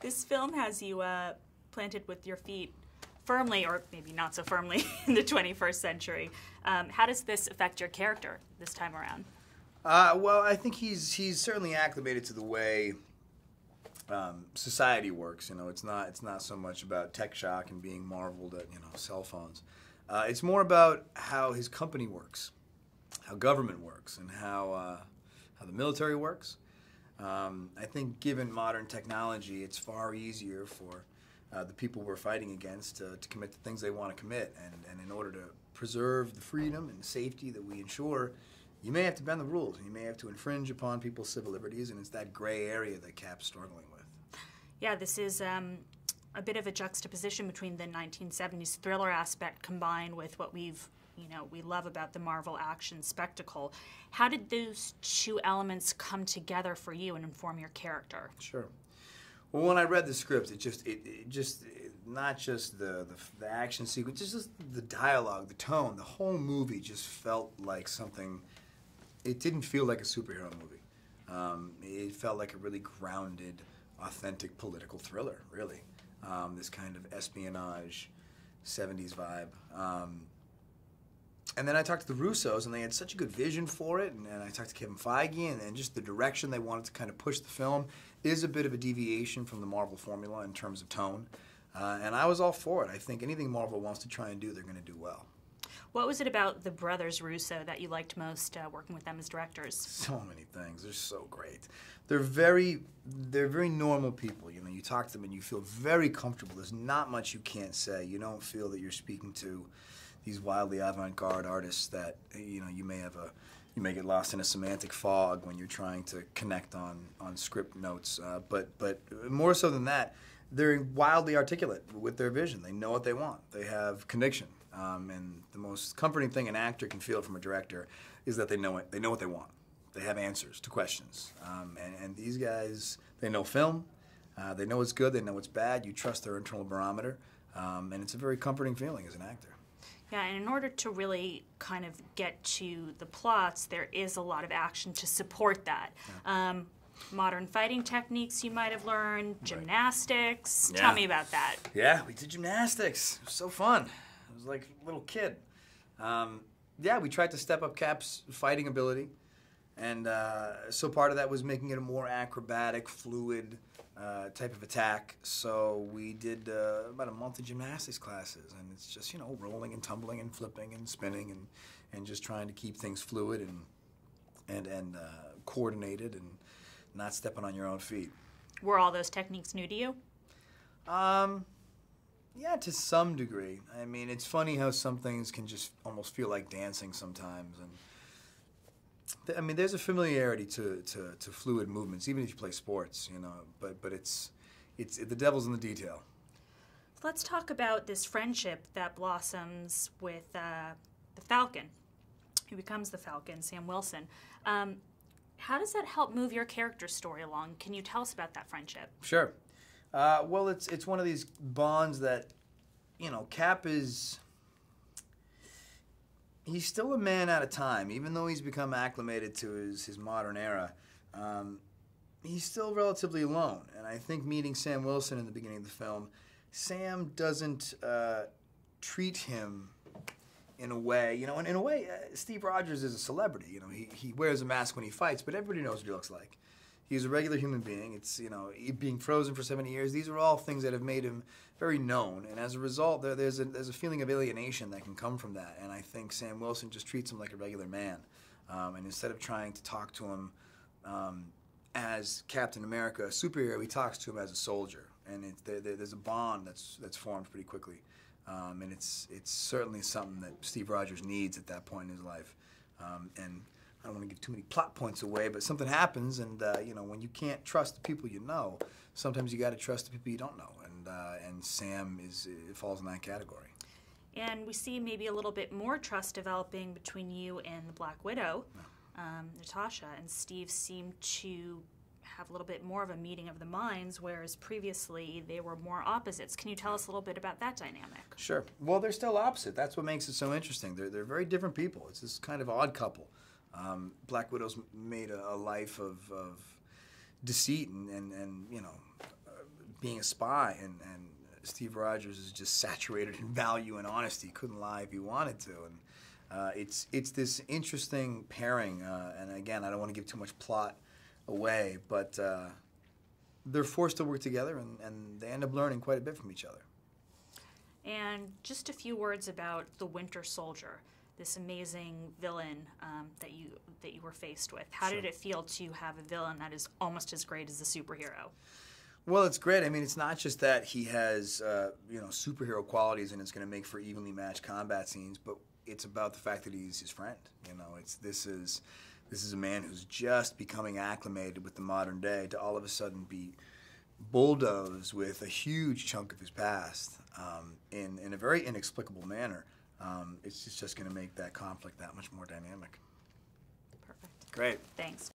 This film has you planted with your feet firmly, or maybe not so firmly, in the 21st century. How does this affect your character this time around? Well, I think he's certainly acclimated to the way society works. You know, it's not so much about tech shock and being marveled at cell phones. It's more about how his company works, how government works, and how the military works. I think given modern technology, it's far easier for the people we're fighting against to commit the things they want to commit. And in order to preserve the freedom and the safety that we ensure, you may have to bend the rules, and you may have to infringe upon people's civil liberties, and it's that gray area that Cap's struggling with. Yeah, this is a bit of a juxtaposition between the 1970s thriller aspect combined with what we love about the Marvel action spectacle. How did those two elements come together for you and inform your character? Sure. Well, when I read the script, it just not just the action sequence, just the dialogue, the tone, the whole movie just felt like something. It didn't feel like a superhero movie. It felt like a really grounded, authentic political thriller, really. This kind of espionage, 70s vibe. And then I talked to the Russos, and they had such a good vision for it, and I talked to Kevin Feige, and just the direction they wanted to kind of push the film is a bit of a deviation from the Marvel formula in terms of tone. And I was all for it. I think anything Marvel wants to try and do, they're going to do well. What was it about the brothers Russo that you liked most working with them as directors? So many things. They're so great. They're very normal people. You know, you talk to them and you feel very comfortable. There's not much you can't say. You don't feel that you're speaking to these wildly avant-garde artists that you may get lost in a semantic fog when you're trying to connect on script notes. But more so than that, they're wildly articulate with their vision. They know what they want. They have conviction. And the most comforting thing an actor can feel from a director is that they know it. They know what they want. They have answers to questions. And these guys, they know film. They know what's good. They know what's bad. You trust their internal barometer. And it's a very comforting feeling as an actor. Yeah, and in order to really kind of get to the plots, there is a lot of action to support that. Yeah. Modern fighting techniques you might have learned, gymnastics. Yeah. Tell me about that. Yeah, we did gymnastics. It was so fun. I was like a little kid. Yeah, we tried to step up Cap's fighting ability. And so part of that was making it a more acrobatic, fluid type of attack. So we did about a month of gymnastics classes. And it's just, rolling and tumbling and flipping and spinning and just trying to keep things fluid and coordinated and not stepping on your own feet. Were all those techniques new to you? Yeah, to some degree. I mean, it's funny how some things can just almost feel like dancing sometimes. And I mean, there's a familiarity to fluid movements, even if you play sports, But it's the devil's in the detail. Let's talk about this friendship that blossoms with the Falcon, who becomes the Falcon, Sam Wilson. How does that help move your character story along? Can you tell us about that friendship? Sure. Well, it's one of these bonds that, Cap is. He's still a man out of time, even though he's become acclimated to his modern era. He's still relatively alone, and I think meeting Sam Wilson in the beginning of the film, Sam doesn't treat him in a way, and in a way, Steve Rogers is a celebrity. He wears a mask when he fights, but everybody knows what he looks like. He's a regular human being. It's, being frozen for 70 years. These are all things that have made him very known. And as a result, there's a feeling of alienation that can come from that. And I think Sam Wilson just treats him like a regular man. And instead of trying to talk to him as Captain America, a superhero, he talks to him as a soldier. And there's a bond that's formed pretty quickly. And it's certainly something that Steve Rogers needs at that point in his life. And I don't want to give too many plot points away, but something happens, and when you can't trust the people you know, sometimes you got to trust the people you don't know, and Sam falls in that category. And we see maybe a little bit more trust developing between you and the Black Widow, Natasha, and Steve seem to have a little bit more of a meeting of the minds, whereas previously they were more opposites. Can you tell us a little bit about that dynamic? Sure. Well, they're still opposite. That's what makes it so interesting. They're very different people. It's this kind of odd couple. Black Widow's made a life of deceit and being a spy, and Steve Rogers is just saturated in value and honesty. Couldn't lie if he wanted to, and it's this interesting pairing. And again, I don't want to give too much plot away, but they're forced to work together, and they end up learning quite a bit from each other. And just a few words about the Winter Soldier, this amazing villain that you were faced with. How did it feel to have a villain that is almost as great as the superhero? Well, it's great. I mean, it's not just that he has superhero qualities and it's going to make for evenly matched combat scenes, but it's about the fact that he's his friend. This is a man who's just becoming acclimated with the modern day to all of a sudden be bulldozed with a huge chunk of his past in a very inexplicable manner. It's just going to make that conflict that much more dynamic. Perfect. Great. Thanks.